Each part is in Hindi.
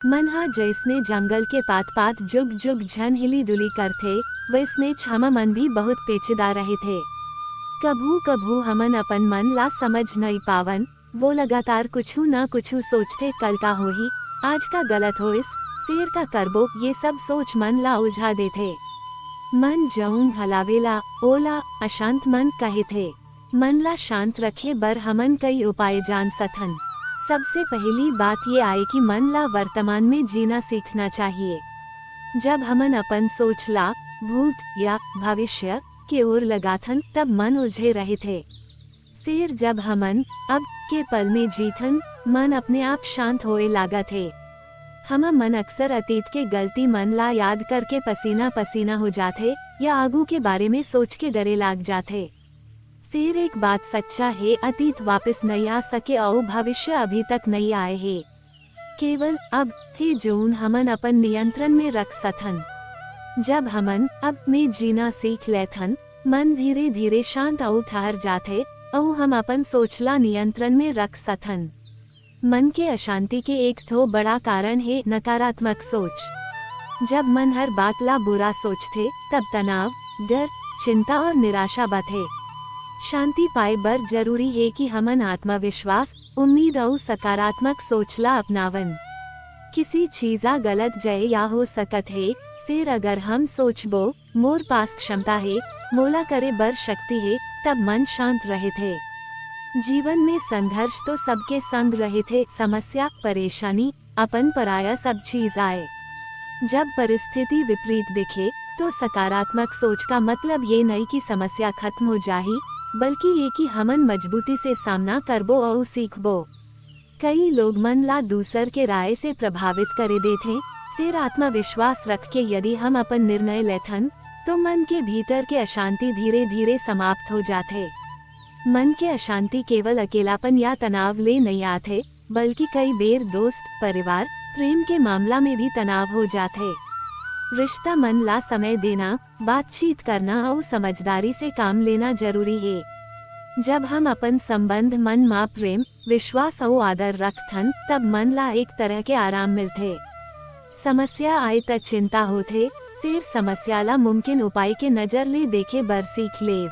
मनहा जैसने जंगल के पात पात जुग जुग झन हिली डुली कर थे, वैसने छमा मन भी बहुत पेचीदा रहे थे। कभू कभू हमन अपन मन ला समझ नहीं पावन, वो लगातार कुछू न कुछू सोचते कल का होही, आज का गलत होइस, फिर का करबो, ये सब सोच मन ला उलझा देथे। मन जऊन हलावेला ओला अशांत मन कहे थे। मन ला शांत रखे बर हमन कई उपाय जान सथन। सबसे पहली बात ये आए कि मन ला वर्तमान में जीना सीखना चाहिए। जब हमन अपन सोच ला भूत या भविष्य के ओर लगाथन तब मन उलझे रहे थे। फिर जब हमन अब के पल में जीथन, मन अपने आप शांत होए लागा थे। हम मन अक्सर अतीत के गलती मन ला याद करके पसीना पसीना हो जाते या आगू के बारे में सोच के डरे लाग जाते। फिर एक बात सच्चा है, अतीत वापस नहीं आ सके और भविष्य अभी तक नहीं आए है। केवल अब है जोन हमन अपन नियंत्रण में रख सथन। जब हमन अब में जीना सीख लेथन, मन धीरे धीरे शांत और ठहर जाते और हम अपन सोचला नियंत्रण में रख सथन। मन के अशांति के एक तो बड़ा कारण है नकारात्मक सोच। जब मन हर बात ला बुरा सोचते तब तनाव, डर, चिंता और निराशा बढ़े। शांति पाए बर जरूरी है कि हमन आत्मविश्वास, उम्मीद और सकारात्मक सोचला अपनावन। किसी चीजा गलत जय या हो सकत है, फिर अगर हम सोचबो मोर पास क्षमता है, मोला करे बर शक्ति है, तब मन शांत रहे थे। जीवन में संघर्ष तो सबके संग रहे थे, समस्या, परेशानी, अपन पराया सब चीज आए। जब परिस्थिति विपरीत दिखे तो सकारात्मक सोच का मतलब ये नहीं कि समस्या खत्म हो जाही, बल्कि ये कि हमन मजबूती से सामना करबो और सीखबो। कई लोग मन ला दूसर के राय से प्रभावित करे देथे, फिर आत्मविश्वास रख के यदि हम अपन निर्णय लेथन तो मन के भीतर के अशांति धीरे धीरे समाप्त हो जाते। मन के अशांति केवल अकेलापन या तनाव ले नहीं आते, बल्कि कई बेर दोस्त, परिवार, प्रेम के मामला में भी तनाव हो जाते। रिश्ता मन ला समय देना, बातचीत करना और समझदारी से काम लेना जरूरी है। जब हम अपन संबंध मन मा प्रेम, विश्वास और आदर रखथन तब मन ला एक तरह के आराम मिलते। समस्या आए त चिंता होते, फिर समस्या ला मुमकिन उपाय के नजर ले देखे बर सीख लेव।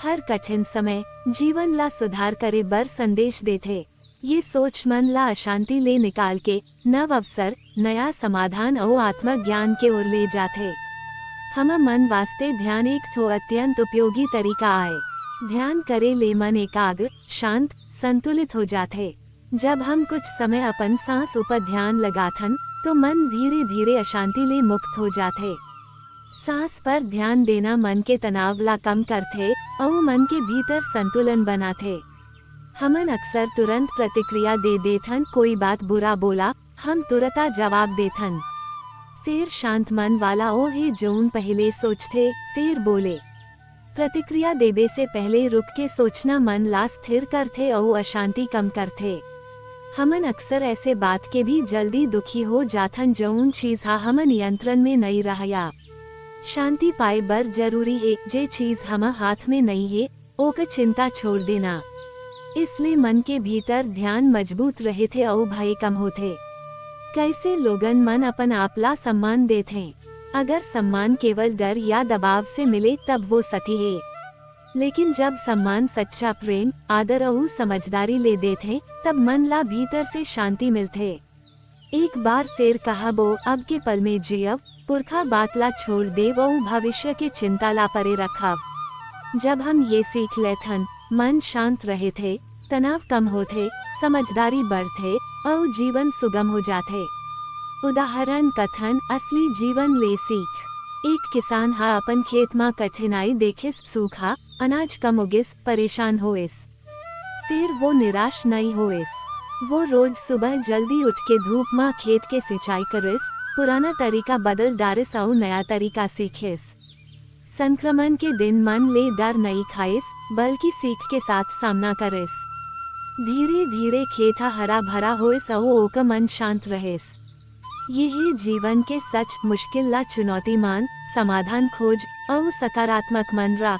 हर कठिन समय जीवन ला सुधार करे बर संदेश देते। ये सोच मन ला अशांति ले निकाल के नव अवसर, नया समाधान और आत्मज्ञान के ओर ले जाते। हम मन वास्ते ध्यान एक तो अत्यंत उपयोगी तरीका आए। ध्यान करे ले मन एकाग्र, शांत, संतुलित हो जाते। जब हम कुछ समय अपन सांस ऊपर ध्यान लगाथन तो मन धीरे धीरे अशांति ले मुक्त हो जाते। सांस पर ध्यान देना मन के तनाव ला कम करते और मन के भीतर संतुलन बनाते। हमन अक्सर तुरंत प्रतिक्रिया दे देथन, कोई बात बुरा बोला हम तुरंत जवाब देथन। फिर शांत मन वाला ओ है जोन पहले सोचते फिर बोले। प्रतिक्रिया देवे से पहले रुक के सोचना मन ला स्थिर करते और अशांति कम करते। हमन अक्सर ऐसे बात के भी जल्दी दुखी हो जाथन जोन चीज हमन नियंत्रण में नहीं रहया। शांति पाए बर जरूरी है जे चीज हम हाथ में नहीं है ओके चिंता छोड़ देना। इसलिए मन के भीतर ध्यान मजबूत रहे थे और भय कम होते। कैसे लोगन मन अपन आपला सम्मान देते। अगर सम्मान केवल डर या दबाव से मिले तब वो सही है, लेकिन जब सम्मान सच्चा प्रेम, आदर और समझदारी ले देते तब मन ला भीतर से शांति मिलते। एक बार फिर कहा बो अब के पल में जियव, पुरखा बात ला छोड़ देव और भविष्य के चिंता ला परे रखव। जब हम ये सीख लेथन, मन शांत रहे थे, तनाव कम होते, समझदारी बढ़ते और जीवन सुगम हो जाते। उदाहरण कथन असली जीवन ले सीख। एक किसान अपन खेत में कठिनाई देखिस, सूखा, अनाज कम उगिस, परेशान होइस। फिर वो निराश नहीं होइस। वो रोज सुबह जल्दी उठ के धूप में खेत के सिंचाई करिस, पुराना तरीका बदल डारिस और नया तरीका सीखिस। संक्रमण के दिन मन ले डर नहीं खाइस, बल्कि सीख के साथ सामना करिस। धीरे धीरे खेता हरा भरा होइस और ओका मन शांत रहेस। यही जीवन के सच, मुश्किल ला चुनौती मान, समाधान खोज और सकारात्मक मन रख।